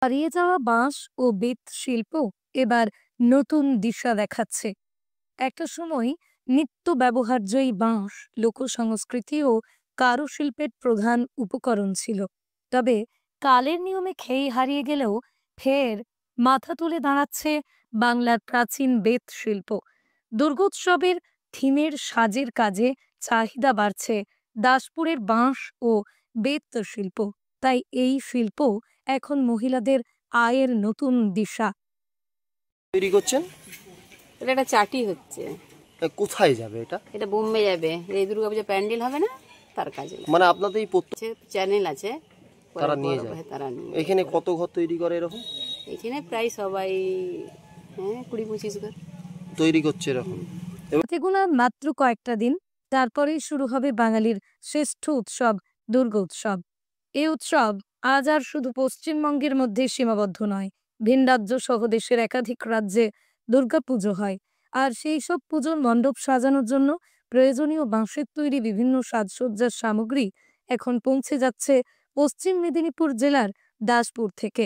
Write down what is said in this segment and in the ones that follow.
হারিয়ে যাওয়া বাঁশ ও বেত শিল্প এবার নতুন দিশা দেখাচ্ছে। একটা সময় নিত্য ব্যবহার্য এই বাঁশ লোক সংস্কৃতি ও কারুশিল্পের প্রধান উপকরণ ছিল। তবে কালের নিয়মে খেই হারিয়ে গেলেও ফের মাথা তুলে দাঁড়াচ্ছে বাংলার প্রাচীন বেত শিল্প। দুর্গোৎসবের থিমের সাজের কাজে চাহিদা বাড়ছে দাসপুরের বাঁশ ও বেত শিল্প। তাই এই শিল্প এখন মহিলাদের আয়ের নতুন দিশা। তৈরি করছেন? এটা একটা চাটি হচ্ছে। কোথায় যাবে এটা? এটা বোম্বে যাবে, এই দুর্গাপূজা প্যান্ডেল হবে না তার কাজে লাগে। মানে আপনাদের এই চ্যানেল আছে, তারা নিয়ে যায়। তারা নিয়ে এখানে কত ঘর তৈরি করে এরকম? এখানে প্রায় সবাই 20-25 ঘর তৈরি করছে এরকম। হাতে গোনা মাত্র কয়েকটা দিন, তারপরেই শুরু হবে বাঙালির শ্রেষ্ঠ উৎসব দুর্গোৎসব। এই উৎসব আজ আর শুধু পশ্চিমবঙ্গের মধ্যে সীমাবদ্ধ নয়, ভিন রাজ্য সহ দেশের একাধিক রাজ্যে দুর্গাপুজো হয়। আর সেই সব পুজোর মণ্ডপ সাজানোর জন্য প্রয়োজনীয় বাঁশের তৈরি বিভিন্ন সাজসজ্জার সামগ্রী এখন পৌঁছে যাচ্ছে পশ্চিম মেদিনীপুর জেলার দাসপুর থেকে।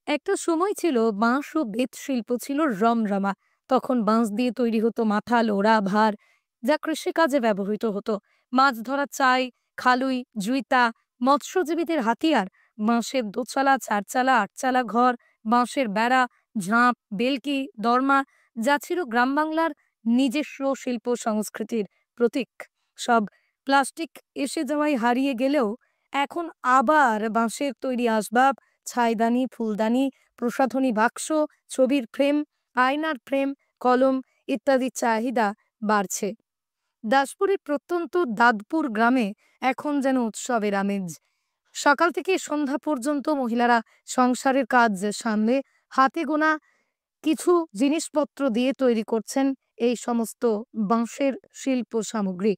একটা সময় ছিল বাঁশ ও বেত শিল্প ছিল রমরমা। তখন বাঁশ দিয়ে তৈরি হতো মাথাল, ওড়া, ভার, যা কৃষিকাজে ব্যবহৃত হতো। মাছ ধরা চাই, খালুই, জুইতা, মৎস্যজীবীদের হাতিয়ার, বাঁশের দোচালা, চারচালা, আটচালা ঘর, বাঁশের বেড়া, ঝাঁপ, বেলকি, দরমা, যা ছিল গ্রাম বাংলার নিজস্ব শিল্প সংস্কৃতির প্রতীক। সব প্লাস্টিক এসে যাওয়ায় হারিয়ে গেলেও এখন আবার বাঁশের তৈরি আসবাব, ছাইদানি, ফুলদানি, প্রসাধনী বাক্স, ছবির ফ্রেম, আয়নার ফ্রেম, কলম ইত্যাদির চাহিদা বাড়ছে। দাসপুরের প্রত্যন্ত দাদপুর গ্রামে এখন যেন উৎসবের আমেজ। সকাল থেকে সন্ধ্যা পর্যন্ত মহিলারা সংসারের কাজ সামলে হাতে গোনা কিছু জিনিসপত্র দিয়ে তৈরি করছেন এই সমস্ত বাঁশের শিল্প সামগ্রী।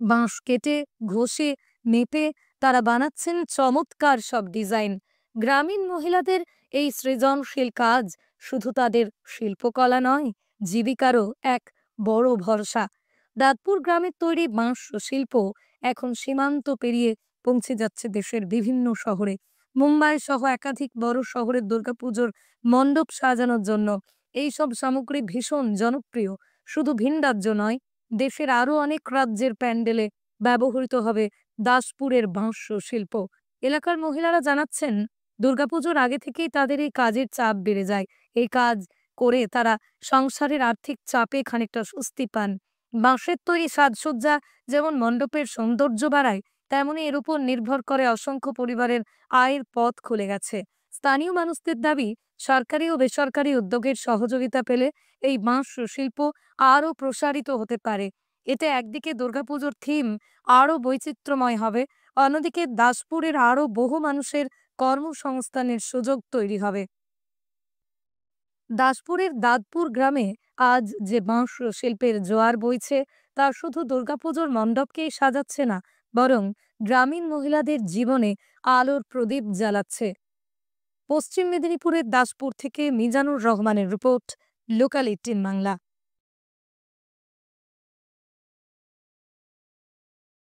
বাঁশ কেটে, ঘষে, মেপে তারা বানাচ্ছেন চমৎকার সব ডিজাইন। গ্রামীণ মহিলাদের এই সৃজনশীল কাজ শুধু তাদের শিল্পকলা নয়, জীবিকারও এক বড় ভরসা। দাঁতপুর গ্রামের তৈরি বাঁশ শিল্প এখন সীমান্ত পেরিয়ে পৌঁছে যাচ্ছে দেশের বিভিন্ন শহরে। মুম্বাই সহ একাধিক বড় শহরের দুর্গাপুজোর মণ্ডপ সাজানোর জন্য এইসব সামগ্রী ভীষণ জনপ্রিয়। শুধু ভিন রাজ্য নয়, দেশের আরো অনেক রাজ্যের প্যান্ডেলে ব্যবহৃত হবে দাসপুরের বাঁশ শিল্প। এলাকার মহিলারা জানাচ্ছেন, দুর্গাপুজোর আগে থেকেই তাদের এই কাজের চাপ বেড়ে যায়। এই কাজ করে তারা সংসারের আর্থিক চাপে খানিকটা স্বস্তি পান। বাঁশের তৈরি সাজসজ্জা যেমন মণ্ডপের সৌন্দর্য বাড়ায়, তেমনি এর উপর নির্ভর করে অসংখ্য পরিবারের আয়ের পথ খুলে গেছে। স্থানীয় মানুষদের দাবি, সরকারি ও বেসরকারি উদ্যোগের সহযোগিতা পেলে এই বাঁশ শিল্প আরও প্রসারিত হতে পারে। এতে একদিকে দুর্গাপুজোর থিম আরও বৈচিত্র্যময় হবে, অন্যদিকে দাসপুরের আরও বহু মানুষের কর্মসংস্থানের সুযোগ তৈরি হবে। দাসপুরের দাদপুর গ্রামে আজ যে বাঁশ শিল্পের জোয়ার বইছে, তা শুধু দুর্গাপুজোর মণ্ডপকেই সাজাচ্ছে না, বরং গ্রামীণ মহিলাদের জীবনে আলোর প্রদীপ জ্বালাচ্ছে। পশ্চিম মেদিনীপুরের দাসপুর থেকে মিজানুর রহমানের রিপোর্ট, লোকাল 18 বাংলা।